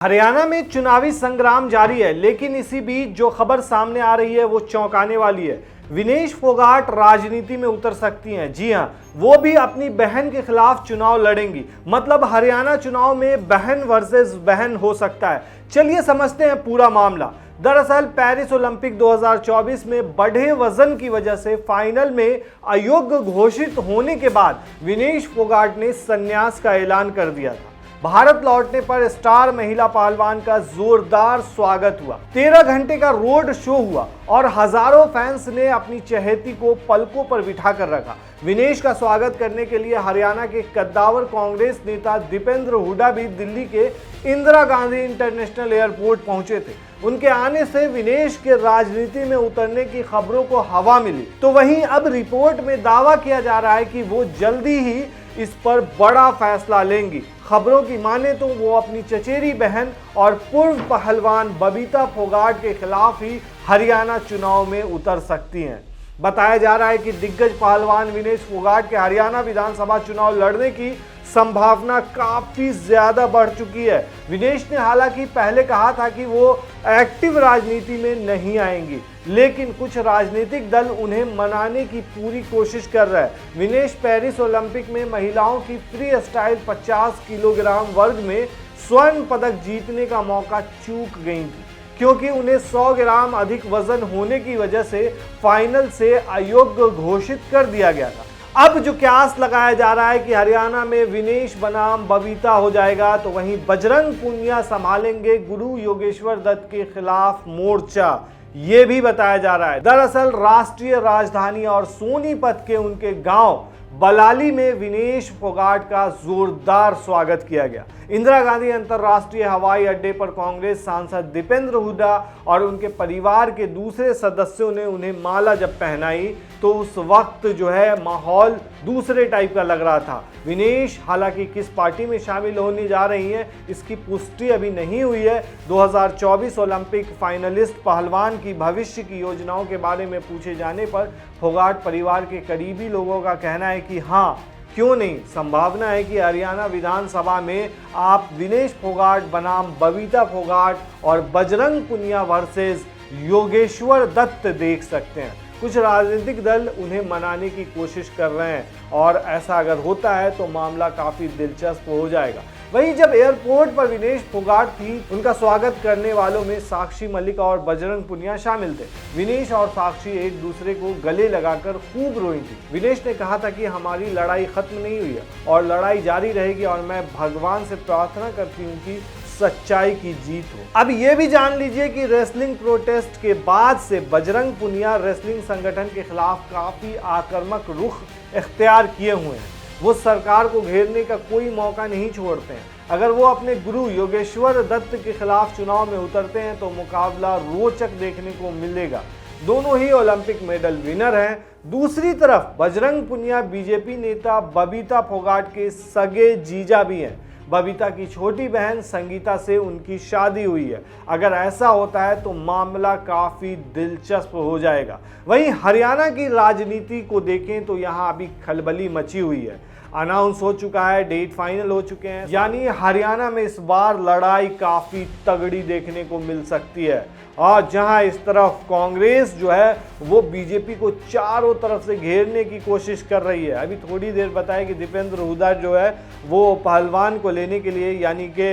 हरियाणा में चुनावी संग्राम जारी है, लेकिन इसी बीच जो खबर सामने आ रही है वो चौंकाने वाली है। विनेश फोगाट राजनीति में उतर सकती हैं। जी हां, वो भी अपनी बहन के खिलाफ चुनाव लड़ेंगी। मतलब हरियाणा चुनाव में बहन वर्सेस बहन हो सकता है। चलिए समझते हैं पूरा मामला। दरअसल पेरिस ओलंपिक 2024 में बढ़े वजन की वजह से फाइनल में अयोग्य घोषित होने के बाद विनेश फोगाट ने संन्यास का ऐलान कर दिया था। भारत लौटने पर स्टार महिला पहलवान का जोरदार स्वागत हुआ। 13 घंटे का रोड शो हुआ और हजारों फैंस ने अपनी चहेती को पलकों पर बिठा कर रखा। विनेश का स्वागत करने के लिए हरियाणा के कद्दावर कांग्रेस नेता दीपेंद्र हुड्डा भी दिल्ली के इंदिरा गांधी इंटरनेशनल एयरपोर्ट पहुंचे थे। उनके आने से विनेश के राजनीति में उतरने की खबरों को हवा मिली। तो वहीं अब रिपोर्ट में दावा किया जा रहा है कि वो जल्दी ही इस पर बड़ा फैसला लेंगी। खबरों की माने तो वो अपनी चचेरी बहन और पूर्व पहलवान बबीता फोगाट के खिलाफ ही हरियाणा चुनाव में उतर सकती हैं। बताया जा रहा है कि दिग्गज पहलवान विनेश फोगाट के हरियाणा विधानसभा चुनाव लड़ने की संभावना काफी ज्यादा बढ़ चुकी है। विनेश ने हालांकि पहले कहा था कि वो एक्टिव राजनीति में नहीं आएंगी, लेकिन कुछ राजनीतिक दल उन्हें मनाने की पूरी कोशिश कर रहा है। विनेश पेरिस ओलंपिक में महिलाओं की फ्री स्टाइल 50 किलोग्राम वर्ग में स्वर्ण पदक जीतने का मौका चूक गई थी, क्योंकि उन्हें 100 ग्राम अधिक वजन होने की वजह से फाइनल से अयोग्य घोषित कर दिया गया था। अब जो क्यास लगाया जा रहा है कि हरियाणा में विनेश बनाम बबीता हो जाएगा, तो वहीं बजरंग पुनिया संभालेंगे गुरु योगेश्वर दत्त के खिलाफ मोर्चा, ये भी बताया जा रहा है। दरअसल राष्ट्रीय राजधानी और सोनीपत के उनके गांव बलाली में विनेश फोगाट का जोरदार स्वागत किया गया। इंदिरा गांधी अंतर्राष्ट्रीय हवाई अड्डे पर कांग्रेस सांसद दीपेंद्र हुड्डा और उनके परिवार के दूसरे सदस्यों ने उन्हें माला जब पहनाई तो उस वक्त जो है माहौल दूसरे टाइप का लग रहा था। विनेश हालांकि किस पार्टी में शामिल होने जा रही हैं इसकी पुष्टि अभी नहीं हुई है। 2024 ओलंपिक फाइनलिस्ट पहलवान की भविष्य की योजनाओं के बारे में पूछे जाने पर फोगाट परिवार के करीबी लोगों का कहना है कि हाँ, क्यों नहीं, संभावना है कि हरियाणा विधानसभा में आप विनेश फोगाट बनाम बबीता फोगाट और बजरंग पुनिया वर्सेस योगेश्वर दत्त देख सकते हैं। कुछ राजनीतिक दल उन्हें मनाने की कोशिश कर रहे हैं और ऐसा अगर होता है तो मामला काफी दिलचस्प हो जाएगा। वहीं जब एयरपोर्ट पर विनेश फोगाट थी, उनका स्वागत करने वालों में साक्षी मलिक और बजरंग पुनिया शामिल थे। विनेश और साक्षी एक दूसरे को गले लगाकर खूब रोई थी। विनेश ने कहा था कि हमारी लड़ाई खत्म नहीं हुई है और लड़ाई जारी रहेगी और मैं भगवान से प्रार्थना करती हूँ कि सच्चाई की जीत हो। अब ये भी जान लीजिए कि रेसलिंग प्रोटेस्ट के बाद से बजरंग पुनिया रेसलिंग संगठन के खिलाफ काफी आक्रामक रुख इख्तियार किए हुए हैं। वो सरकार को घेरने का कोई मौका नहीं छोड़ते हैं। अगर वो अपने गुरु योगेश्वर दत्त के खिलाफ चुनाव में उतरते हैं तो मुकाबला रोचक देखने को मिलेगा। दोनों ही ओलंपिक मेडल विनर हैं। दूसरी तरफ बजरंग पुनिया बीजेपी नेता बबीता फोगाट के सगे जीजा भी हैं। बबीता की छोटी बहन संगीता से उनकी शादी हुई है। अगर ऐसा होता है तो मामला काफी दिलचस्प हो जाएगा। वहीं हरियाणा की राजनीति को देखें तो यहाँ अभी खलबली मची हुई है। अनाउंस हो चुका है, डेट फाइनल हो चुके हैं, यानी हरियाणा में इस बार लड़ाई काफी तगड़ी देखने को मिल सकती है। और जहां इस तरफ कांग्रेस जो है वो बीजेपी को चारों तरफ से घेरने की कोशिश कर रही है। अभी थोड़ी देर बताया कि दीपेंद्र हुड्डा जो है वो पहलवान को लेने के लिए, यानी कि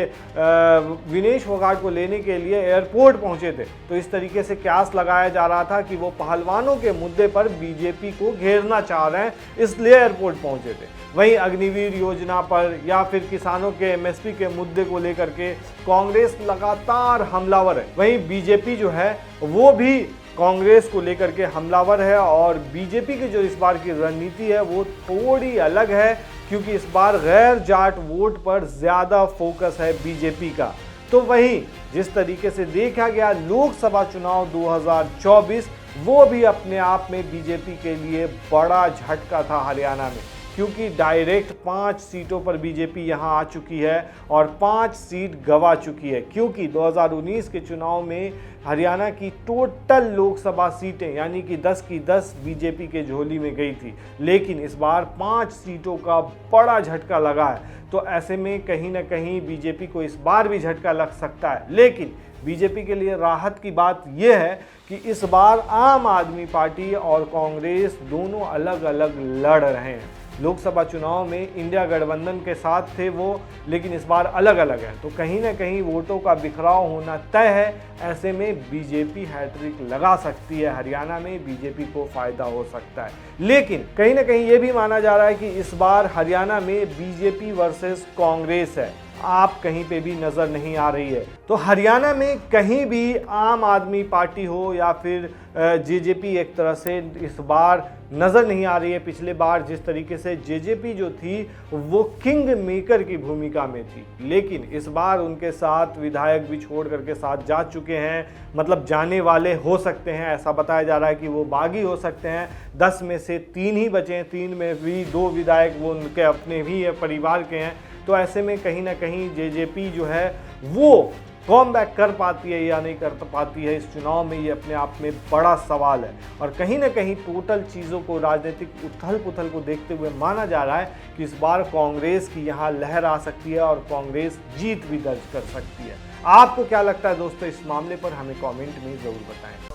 विनेश फोगाट को लेने के लिए एयरपोर्ट पहुंचे थे। तो इस तरीके से क्यास लगाया जा रहा था कि वो पहलवानों के मुद्दे पर बीजेपी को घेरना चाह रहे हैं, इसलिए एयरपोर्ट पहुंचे थे। वहीं अग्निवीर योजना पर या फिर किसानों के एमएसपी के मुद्दे को लेकर के कांग्रेस लगातार हमलावर है। वहीं बीजेपी जो है वो भी कांग्रेस को लेकर के हमलावर है और बीजेपी की जो इस बार की रणनीति है वो थोड़ी अलग है, क्योंकि इस बार गैर जाट वोट पर ज्यादा फोकस है बीजेपी का। तो वहीं जिस तरीके से देखा गया लोकसभा चुनाव 2024 वो भी अपने आप में बीजेपी के लिए बड़ा झटका था हरियाणा में, क्योंकि डायरेक्ट 5 सीटों पर बीजेपी यहां आ चुकी है और 5 सीट गंवा चुकी है, क्योंकि 2019 के चुनाव में हरियाणा की टोटल लोकसभा सीटें यानी कि 10 की 10 बीजेपी के झोली में गई थी, लेकिन इस बार 5 सीटों का बड़ा झटका लगा है। तो ऐसे में कहीं ना कहीं बीजेपी को इस बार भी झटका लग सकता है। लेकिन बीजेपी के लिए राहत की बात यह है कि इस बार आम आदमी पार्टी और कांग्रेस दोनों अलग अलग लड़ रहे हैं। लोकसभा चुनाव में इंडिया गठबंधन के साथ थे वो, लेकिन इस बार अलग अलग है, तो कहीं ना कहीं वोटों का बिखराव होना तय है। ऐसे में बीजेपी हैट्रिक लगा सकती है, हरियाणा में बीजेपी को फायदा हो सकता है। लेकिन कहीं ना कहीं ये भी माना जा रहा है कि इस बार हरियाणा में बीजेपी वर्सेस कांग्रेस है, आप कहीं पे भी नजर नहीं आ रही है। तो हरियाणा में कहीं भी आम आदमी पार्टी हो या फिर जेजेपी एक तरह से इस बार नजर नहीं आ रही है। पिछले बार जिस तरीके से जेजेपी जो थी वो किंग मेकर की भूमिका में थी, लेकिन इस बार उनके साथ विधायक भी छोड़ करके साथ जा चुके हैं, मतलब जाने वाले हो सकते हैं। ऐसा बताया जा रहा है कि वो बागी हो सकते हैं। 10 में से 3 ही बचे हैं, 3 में भी 2 विधायक वो उनके अपने भी परिवार के हैं। तो ऐसे में कहीं ना कहीं जेजेपी जो है वो कम बैक कर पाती है या नहीं कर पाती है इस चुनाव में, ये अपने आप में बड़ा सवाल है। और कहीं ना कहीं टोटल चीज़ों को, राजनीतिक उथल पुथल को देखते हुए माना जा रहा है कि इस बार कांग्रेस की यहाँ लहर आ सकती है और कांग्रेस जीत भी दर्ज कर सकती है। आपको क्या लगता है दोस्तों इस मामले पर, हमें कमेंट में ज़रूर बताएं।